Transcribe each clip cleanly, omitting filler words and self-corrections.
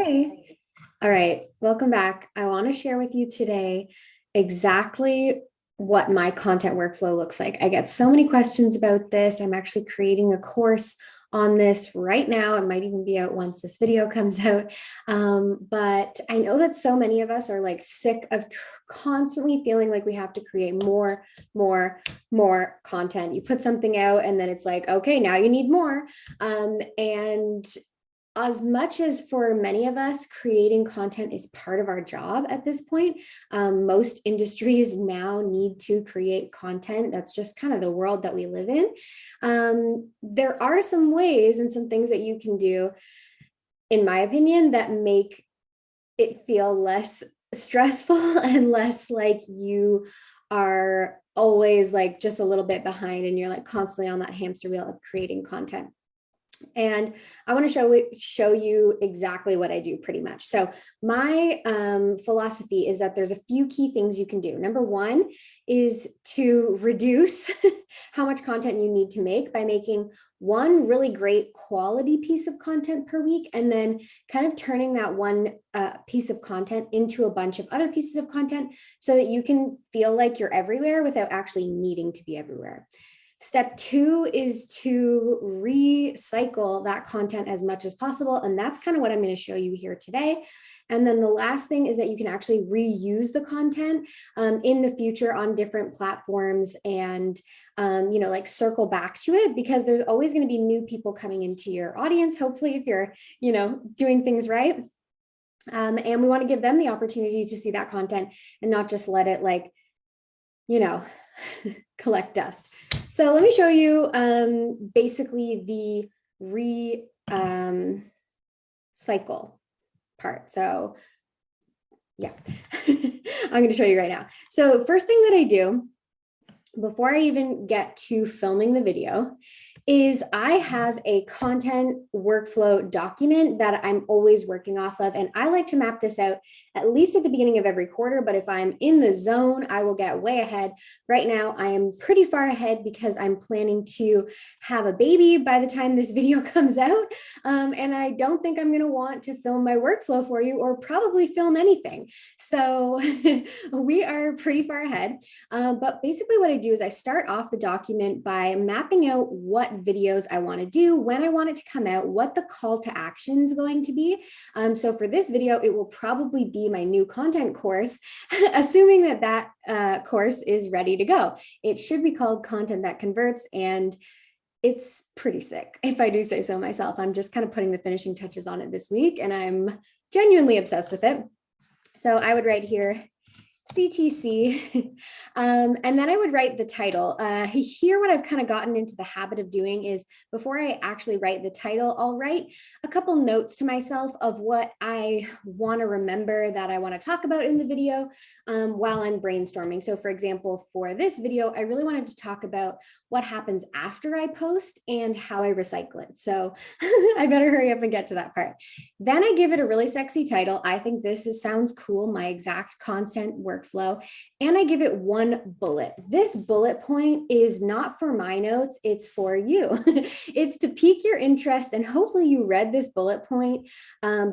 Hey, all right, welcome back. I want to share with you today exactly what my content workflow looks like. I get so many questions about this. I'm actually creating a course on this right now. It might even be out once this video comes out. But I know that so many of us are like sick of constantly feeling like we have to create more content. You put something out and then it's like, okay, now you need more. And as much as for many of us, creating content is part of our job at this point, most industries now need to create content. That's just kind of the world that we live in. There are some ways and some things that you can do, in my opinion, that make it feel less stressful and less like you are always like just a little bit behind and you're like constantly on that hamster wheel of creating content. And I want to show you exactly what I do pretty much. So my philosophy is that there's a few key things you can do. Number one is to reduce how much content you need to make by making one really great quality piece of content per week, and then kind of turning that one piece of content into a bunch of other pieces of content so that you can feel like you're everywhere without actually needing to be everywhere. Step two is to recycle that content as much as possible. And that's kind of what I'm going to show you here today. And then the last thing is that you can actually reuse the content in the future on different platforms and, like circle back to it, because there's always going to be new people coming into your audience, hopefully, if you're, doing things right. And we want to give them the opportunity to see that content and not just let it collect dust. So let me show you basically the cycle part. So yeah, I'm going to show you right now. So first thing that I do before I even get to filming the video is I have a content workflow document that I'm always working off of. And I like to map this out at least at the beginning of every quarter. But if I'm in the zone, I will get way ahead. Right now, I am pretty far ahead because I'm planning to have a baby by the time this video comes out. And I don't think I'm going to want to film my workflow for you or probably film anything. So we are pretty far ahead. But basically what I do is I start off the document by mapping out what videos I want to do, when I want it to come out, what the call to action is going to be. So for this video, it will probably be my new content course, assuming that course is ready to go. It should be called Content That Converts, and it's pretty sick, if I do say so myself. I'm just kind of putting the finishing touches on it this week, and I'm genuinely obsessed with it. So I would write here CTC, and then I would write the title. Here, what I've kind of gotten into the habit of doing is before I actually write the title, I'll write a couple notes to myself of what I want to remember that I want to talk about in the video while I'm brainstorming. So for example, for this video, I really wanted to talk about what happens after I post and how I recycle it. So I better hurry up and get to that part. Then I give it a really sexy title. I think this sounds cool, my exact content workflow, and I give it one bullet. This bullet point is not for my notes, it's for you. It's to pique your interest, and hopefully you read this bullet point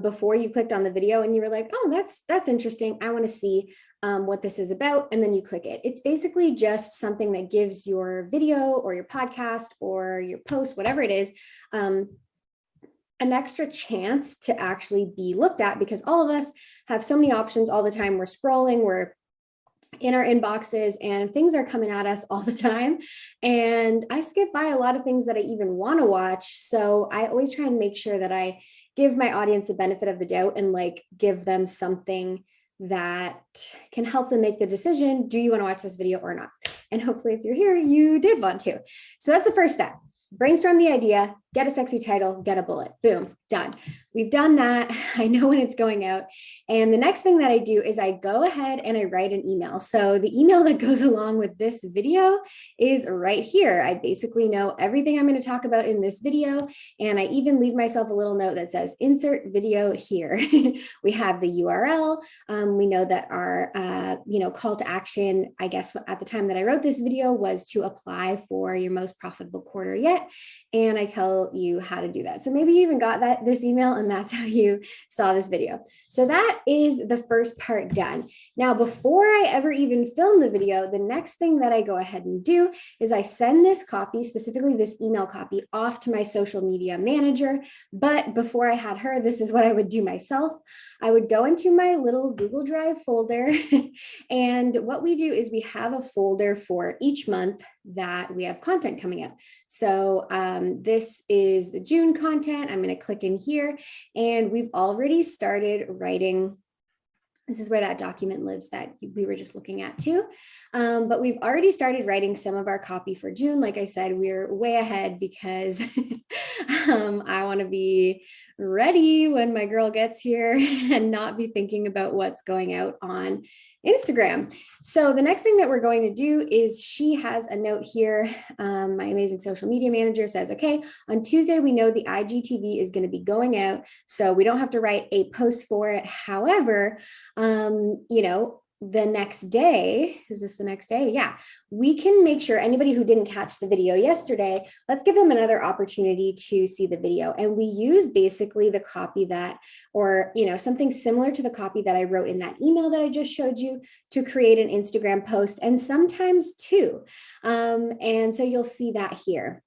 before you clicked on the video and you were like, oh, that's interesting. I want to see what this is about, and then you click it. It's basically just something that gives your video or your podcast or your post, whatever it is, an extra chance to actually be looked at, because all of us have so many options all the time. We're scrolling, we're in our inboxes, and things are coming at us all the time. And I skip by a lot of things that I even want to watch. So I always try and make sure that I give my audience the benefit of the doubt and give them something that can help them make the decision. Do you want to watch this video or not? And hopefully if you're here, you did want to. So that's the first step. Brainstorm the idea, get a sexy title, get a bullet, boom, done. We've done that. I know when it's going out. And the next thing that I do is I go ahead and I write an email. So the email that goes along with this video is right here. I basically know everything I'm going to talk about in this video. And I even leave myself a little note that says insert video here. We have the URL. We know that our, call to action, I guess at the time that I wrote this video, was to apply for your most profitable quarter yet. And I tell tutorial you how to do that. So maybe you even got this email and that's how you saw this video. So that is the first part done. Now, before I ever even film the video, the next thing that I go ahead and do is I send this copy, specifically this email copy, off to my social media manager. But before I had her, this is what I would do myself. I would go into my little Google Drive folder. And what we do is we have a folder for each month that we have content coming up. So this is the June content. I'm going to click in here and we've already started writing. This is where that document lives that we were just looking at too. But we've already started writing some of our copy for June. Like I said, we're way ahead because I want to be ready when my girl gets here and not be thinking about what's going out on Instagram. So the next thing that we're going to do is she has a note here. My amazing social media manager says, okay, on Tuesday, we know the IGTV is going to be going out. So we don't have to write a post for it. However, you know, the next day, is this the next day? Yeah, we can make sure anybody who didn't catch the video yesterday, let's give them another opportunity to see the video. And we use basically the copy that, or, you know, something similar to the copy that I wrote in that email that I just showed you to create an Instagram post, and sometimes two. And so you'll see that here.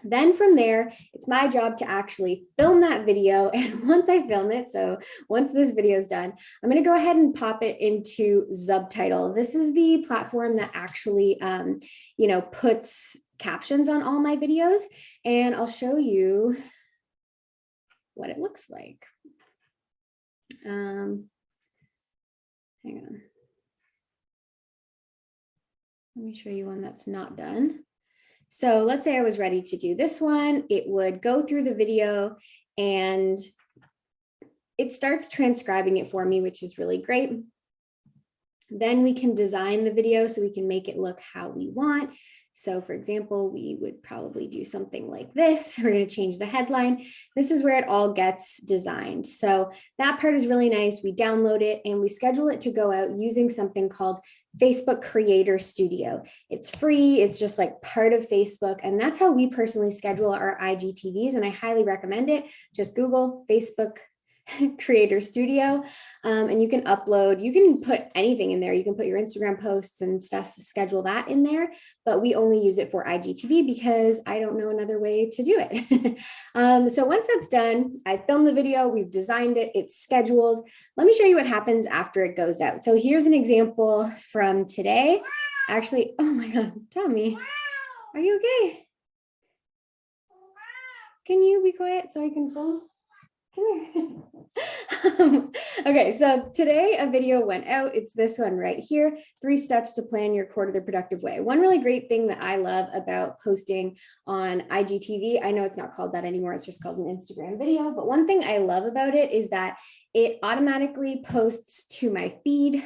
Then from there, it's my job to actually film that video. And once I film it, so once this video is done, I'm going to go ahead and pop it into Subtitle. This is the platform that actually, you know, puts captions on all my videos. And I'll show you what it looks like. Hang on. Let me show you one that's not done. So let's say I was ready to do this one. It would go through the video and it starts transcribing it for me, which is really great. Then we can design the video so we can make it look how we want. So for example, we would probably do something like this. We're going to change the headline. This is where it all gets designed. So that part is really nice. We download it and we schedule it to go out using something called Facebook Creator Studio. It's free. It's just like part of Facebook. And that's how we personally schedule our IGTVs. And I highly recommend it. Just Google Facebook Creator Studio, and you can upload, you can put anything in there. You can put your Instagram posts and stuff, schedule that in there, but we only use it for IGTV because I don't know another way to do it. So once that's done, I filmed the video, we've designed it, it's scheduled. Let me show you what happens after it goes out. So here's an example from today. Actually, oh my God, Tommy, are you okay? Can you be quiet so I can film? Come here. Okay, so today a video went out. It's this one right here, 3 steps to plan your quarter the productive way. One really great thing that I love about posting on IGTV, I know it's not called that anymore, it's just called an Instagram video, but one thing I love about it is that it automatically posts to my feed.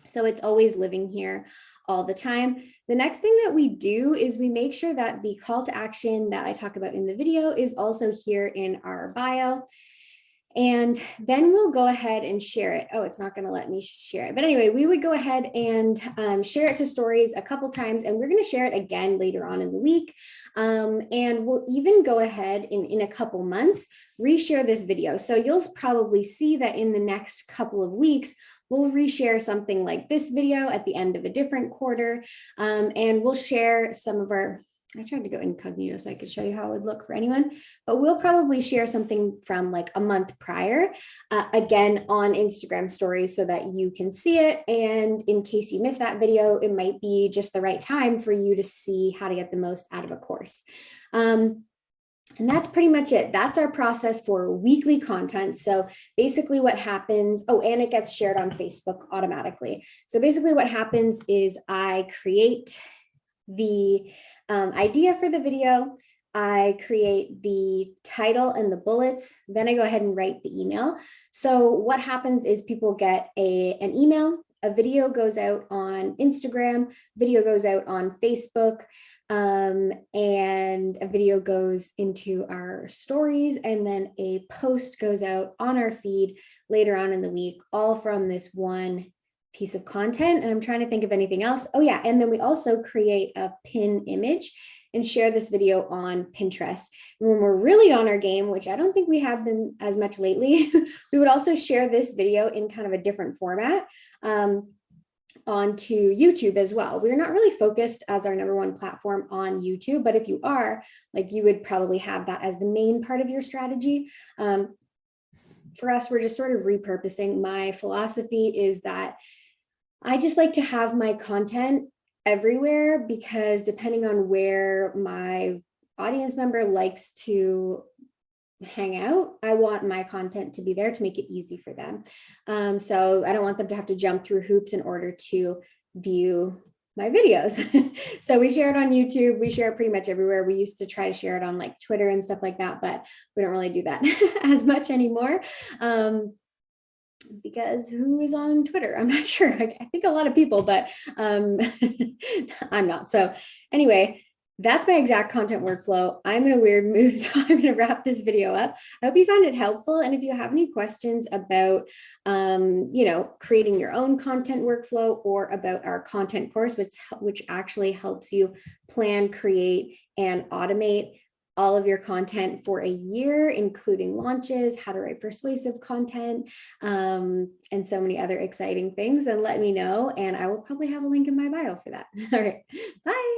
So it's always living here all the time. The next thing that we do is we make sure that the call to action that I talk about in the video is also here in our bio. And then we'll go ahead and share it. Oh, it's not going to let me share it. But anyway, we would go ahead and share it to stories a couple times, and we're going to share it again later on in the week. And we'll even go ahead in a couple months, reshare this video. So you'll probably see that in the next couple of weeks, we'll reshare something like this video at the end of a different quarter. And we'll share some of our, I tried to go incognito so I could show you how it would look for anyone, but we'll probably share something from like a month prior, again, on Instagram stories so that you can see it. And in case you missed that video, it might be just the right time for you to see how to get the most out of a course. And that's pretty much it. That's our process for weekly content. So basically what happens, oh, and it gets shared on Facebook automatically. So basically what happens is I create the idea for the video, I create the title and the bullets, then I go ahead and write the email. So what happens is people get an email, a video goes out on Instagram, video goes out on Facebook, and a video goes into our stories, and then a post goes out on our feed later on in the week, all from this one piece of content. And I'm trying to think of anything else. Oh yeah, and then we also create a pin image. and share this video on Pinterest. And when we're really on our game, which I don't think we have been as much lately, we would also share this video in kind of a different format onto YouTube as well. We're not really focused as our number one platform on YouTube, but if you are, like, you would probably have that as the main part of your strategy. For us, we're just sort of repurposing. My philosophy is that I just like to have my content everywhere, because depending on where my audience member likes to hang out, I want my content to be there to make it easy for them. So I don't want them to have to jump through hoops in order to view my videos. So we share it on YouTube. We share it pretty much everywhere. We used to try to share it on like Twitter and stuff like that, but we don't really do that as much anymore. Because who is on Twitter? I'm not sure. I think a lot of people, but I'm not. So anyway, that's my exact content workflow. I'm in a weird mood, so I'm going to wrap this video up. I hope you found it helpful. And if you have any questions about, creating your own content workflow, or about our content course, which actually helps you plan, create, and automate all of your content for a year, including launches, how to write persuasive content, and so many other exciting things, then let me know. And I will probably have a link in my bio for that. All right, bye.